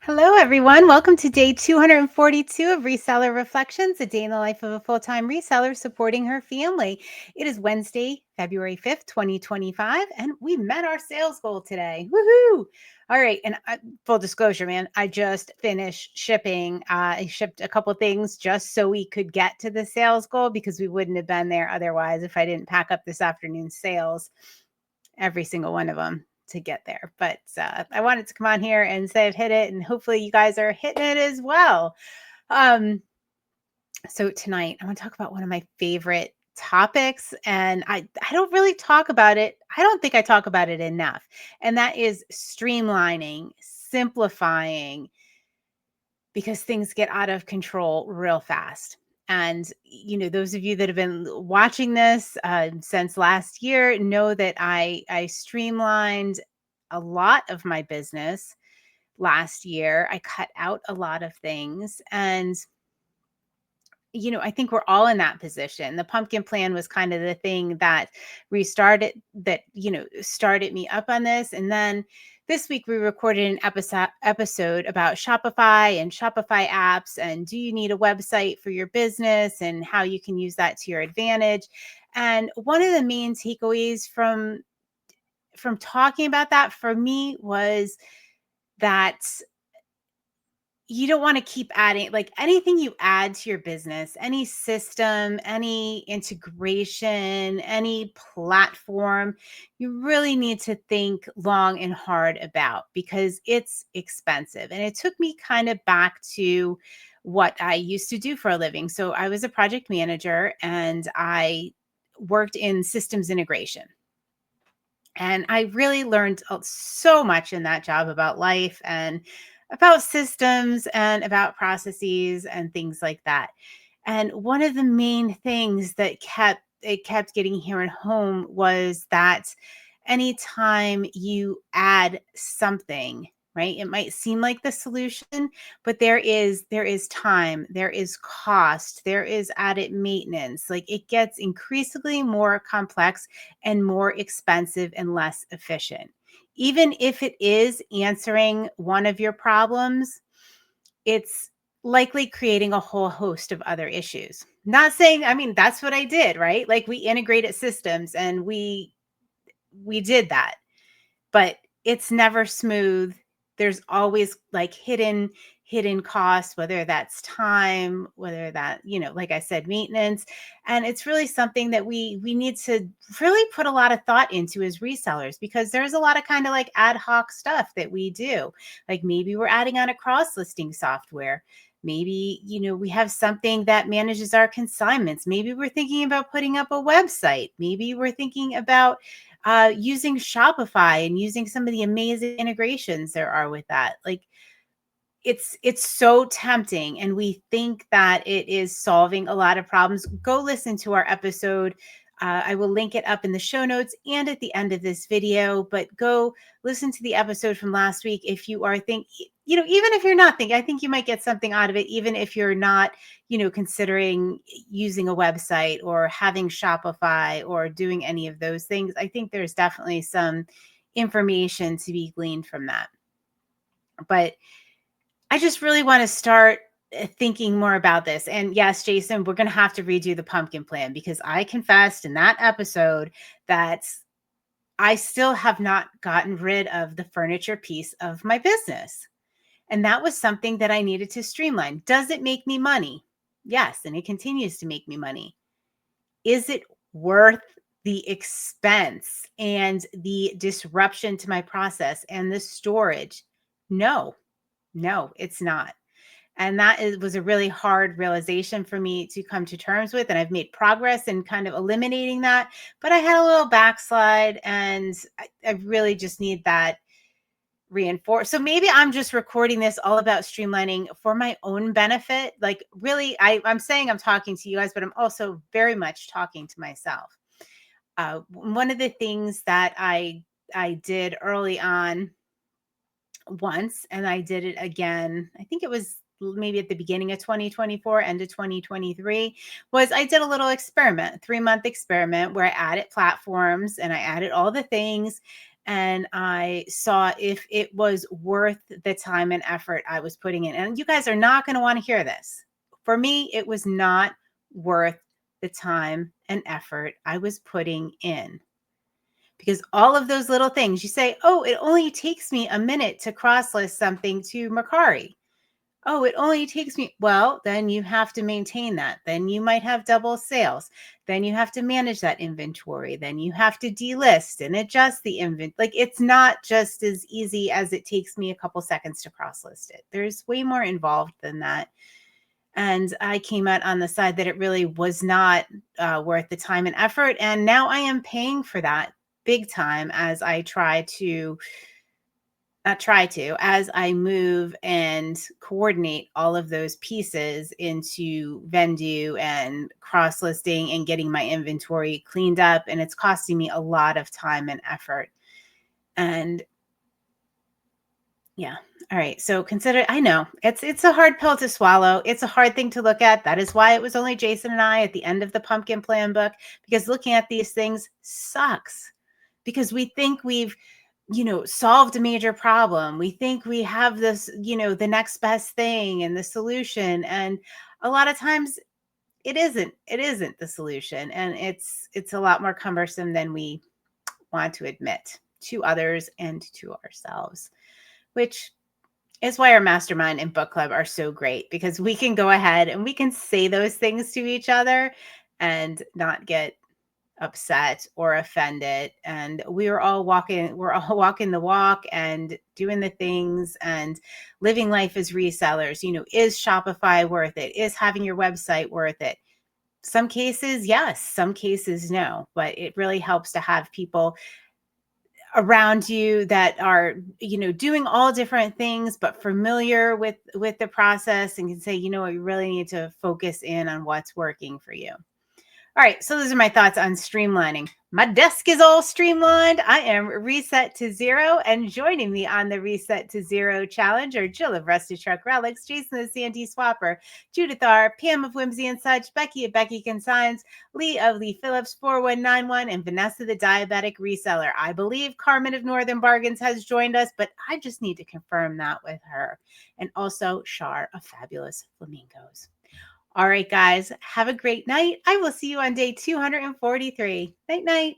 Hello, everyone. Welcome to day 242 of Reseller Reflections, a day in the life of a full-time reseller supporting her family. It is Wednesday, February 5th, 2025, and we met our sales goal today. Woohoo! All right. And full disclosure, man, I just finished shipping. I shipped a couple things just so we could get to the sales goal because we wouldn't have been there otherwise if I didn't pack up this afternoon's sales, every single one of them to get there. But I wanted to come on here and say I've hit it, and hopefully you guys are hitting it as well. So tonight I want to talk about one of my favorite topics, and I don't really talk about it. I don't think I talk about it enough, and that is streamlining, simplifying, because things get out of control real fast. And, those of you that have been watching this since last year know that I streamlined a lot of my business last year. I cut out a lot of things. And, I think we're all in that position. The pumpkin plan was kind of the thing that started me up on this. And then this week we recorded an episode about Shopify and Shopify apps, and do you need a website for your business and how you can use that to your advantage. And one of the main takeaways from talking about that for me was that you don't want to keep adding, like, anything you add to your business, any system, any integration, any platform, you really need to think long and hard about, because it's expensive. And it took me kind of back to what I used to do for a living. So I was a project manager and I worked in systems integration. And I really learned so much in that job about life and about systems and about processes and things like that. And one of the main things that kept getting here at home was that anytime you add something, right? It might seem like the solution, but there is time, there is cost, there is added maintenance. Like, it gets increasingly more complex and more expensive and less efficient. Even if it is answering one of your problems, it's likely creating a whole host of other issues. Not saying, I mean, that's what I did, right? Like, we integrated systems and we did that, but it's never smooth. There's always like hidden costs, whether that's time, whether that, like I said, maintenance. And it's really something that we need to really put a lot of thought into as resellers, because there's a lot of kind of like ad hoc stuff that we do. Like, maybe we're adding on a cross listing software. Maybe, we have something that manages our consignments. Maybe we're thinking about putting up a website. Maybe we're thinking about using Shopify and using some of the amazing integrations there are with that. Like, it's so tempting, and we think that it is solving a lot of problems. Go listen to our episode. I will link it up in the show notes and at the end of this video, but go listen to the episode from last week if you are even if you're not thinking, I think you might get something out of it, even if you're not, considering using a website or having Shopify or doing any of those things. I think there's definitely some information to be gleaned from that. But I just really want to start thinking more about this. And yes, Jason, we're going to have to redo the pumpkin plan, because I confessed in that episode that I still have not gotten rid of the furniture piece of my business. And that was something that I needed to streamline. Does it make me money? Yes, and it continues to make me money. Is it worth the expense and the disruption to my process and the storage? No, it's not. And was a really hard realization for me to come to terms with. And I've made progress in kind of eliminating that. But I had a little backslide, and I really just need that reinforced. So maybe I'm just recording this all about streamlining for my own benefit. Like, really, I'm saying I'm talking to you guys, but I'm also very much talking to myself. One of the things that I did early on once, and I did it again, I think it was maybe at the beginning of 2024, end of 2023, was I did a little experiment, 3-month experiment, where I added platforms and I added all the things. and I saw if it was worth the time and effort I was putting in. And you guys are not going to want to hear this. For me, it was not worth the time and effort I was putting in. Because all of those little things, you say, oh, it only takes me a minute to cross-list something to Mercari. Oh, it only takes me, well, then you have to maintain that. Then you might have double sales. Then you have to manage that inventory. Then you have to delist and adjust the inventory. Like, it's not just as easy as it takes me a couple seconds to cross list it. There's way more involved than that. And I came out on the side that it really was not worth the time and effort. And now I am paying for that big time as I as I move and coordinate all of those pieces into Vendu and cross listing and getting my inventory cleaned up. And it's costing me a lot of time and effort. And yeah. All right. So consider, I know it's a hard pill to swallow. It's a hard thing to look at. That is why it was only Jason and I at the end of the pumpkin plan book, because looking at these things sucks, because we think we've solved a major problem. We think we have this, the next best thing and the solution. And a lot of times it isn't the solution. And it's a lot more cumbersome than we want to admit to others and to ourselves, which is why our mastermind and book club are so great, because we can go ahead and we can say those things to each other and not get upset or offended. And we're all walking the walk and doing the things and living life as resellers. Is Shopify worth it? Is having your website worth it? Some cases, yes, some cases, no, but it really helps to have people around you that are, doing all different things, but familiar with the process and can say, you really need to focus in on what's working for you. All right, so those are my thoughts on streamlining. My desk is all streamlined. I am reset to zero, and joining me on the Reset to Zero challenge are Jill of Rusty Truck Relics, Jason the Sandy Swapper, Judith R, Pam of Whimsy and Such, Becky of Becky Consigns, Lee of Lee Phillips 4191, and Vanessa the Diabetic Reseller. I believe Carmen of Northern Bargains has joined us, but I just need to confirm that with her. And also Shar of Fabulous Flamingos. All right, guys, have a great night. I will see you on day 243. Night, night.